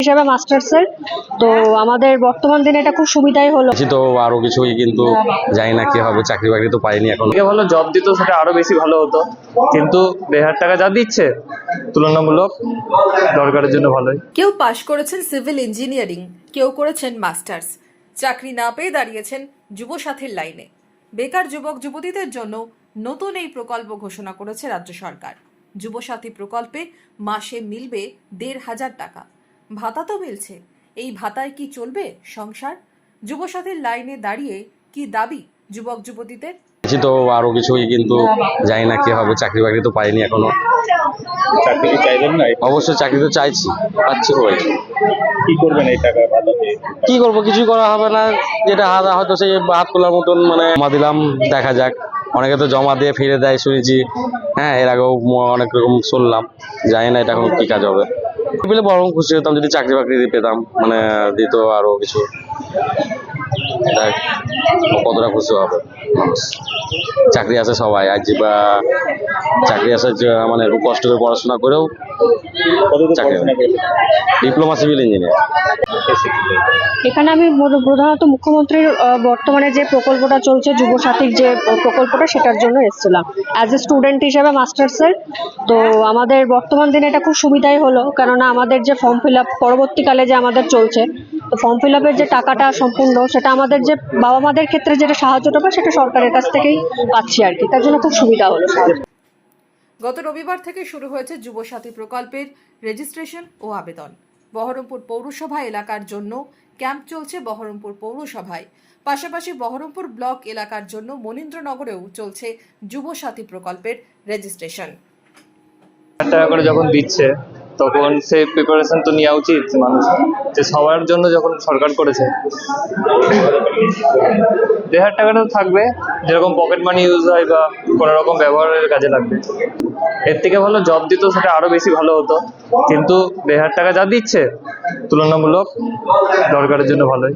হিসাবে মাস্টার্সের। তো আমাদের বর্তমান দিনে এটা খুব সুবিধাই হলো। তো আরো কিছুই কিন্তু জানি না কি হবে, চাকরি বাকরি তো পাইনি এখন। থেকে ভালো জব দিত সেটা আরো বেশি ভালো হতো, কিন্তু 1,500 টাকা যা দিচ্ছে তুলনামূলক দরকারের জন্য ভালোই। কেউ পাশ করেছেন সিভিল ইঞ্জিনিয়ারিং, কেউ করেছেন মাস্টার্স। চাকরি না পেয়ে দাঁড়িয়েছেন যুবসাথীর লাইনে। বেকার যুবক যুবতীদের জন্য নতুন এই প্রকল্প ঘোষণা করেছে রাজ্য সরকার। যুবসাথী প্রকল্পে মাসে মিলবে 1,500 টাকা। ভাতা তো মিলছে, এই ভাতায় কি চলবে সংসার? যুবসাথীর লাইনে দাঁড়িয়ে কি দাবি যুবক যুবতীদের? তো আরো কিছুই কিন্তু জানি না কি হবে, চাকরি বাকরি তো পাইনি এখনো। চাকরি কি চাইবেন না? অবশ্যই চাকরি তো চাইছি, পাচ্ছি কই। কি করবেন এই টাকা ভাতা দিয়ে? কি করবো, কিছুই করা হবে না। যেটা হয়তো সেই হাত খোলার মতন মানে জমা দিলাম, দেখা যাক। অনেকে তো জমা দিয়ে ফিরে দেয় শুনেছি, হ্যাঁ, এর আগেও অনেক রকম শুনলাম। জানি না এটা এখন কি কাজ হবে। পেলে বরং খুশি হতাম যদি চাকরি বাকরি পেতাম, মানে দিত আরো কিছু। এটা কতটা খুশি হবে মানুষ। চাকরি আছে সবাই আজ, বা চাকরি আছে মানে কষ্ট করে পড়াশোনা করেও চাকরি। Diploma civil engineer. এখানে আমি প্রধানত মুখ্যমন্ত্রীর বর্তমানে যে প্রকল্পটা চলছে, যুবসাথীর যে প্রকল্পটা, সেটার জন্য এসেছিলাম অ্যাজ এ স্টুডেন্ট হিসেবে মাস্টার্সের। তো আমাদের বর্তমান দিনে এটা খুব সুবিধাই হলো, কেননা আমাদের যে ফর্ম ফিল আপ পরবর্তীকালে যে আমাদের চলছে, তো ফর্ম ফিল আপের যে টাকাটা সম্পূর্ণ, সেটা আমাদের যে বাবা মাদের ক্ষেত্রে যেটা সাহায্যটা পায়, সেটা সরকারের কাছ থেকেই পাচ্ছি আর কি। তার জন্য খুব সুবিধা হলো। গত রবিবার থেকে শুরু হয়েছে যুবসাথী প্রকল্পের রেজিস্ট্রেশন ও আবেদন। বহরমপুর পৌরসভা এলাকার জন্য ক্যাম্প চলছে বহরমপুর পৌরসভায়। পাশাপাশি বহরমপুর ব্লক এলাকার জন্য মনীন্দ্রনগরেও চলছে যুবসাথী প্রকল্পের রেজিস্ট্রেশন। 1,000 টাকা করে যখন দিচ্ছে তখন সে প্রিপারেশন তো নেওয়া উচিত মানুষ, যে সবার জন্য যখন সরকার করেছে। 1,500 টাকাটা থাকবে, যেরকম পকেট মানি ইউজ হয় বা কোনো রকম ব্যবহারের কাজে লাগবে। এর থেকে ভালো জব দিত সেটা আরো বেশি ভালো হতো, কিন্তু 1,500 টাকা যা দিচ্ছে তুলনামূলক দরকারের জন্য ভালোই।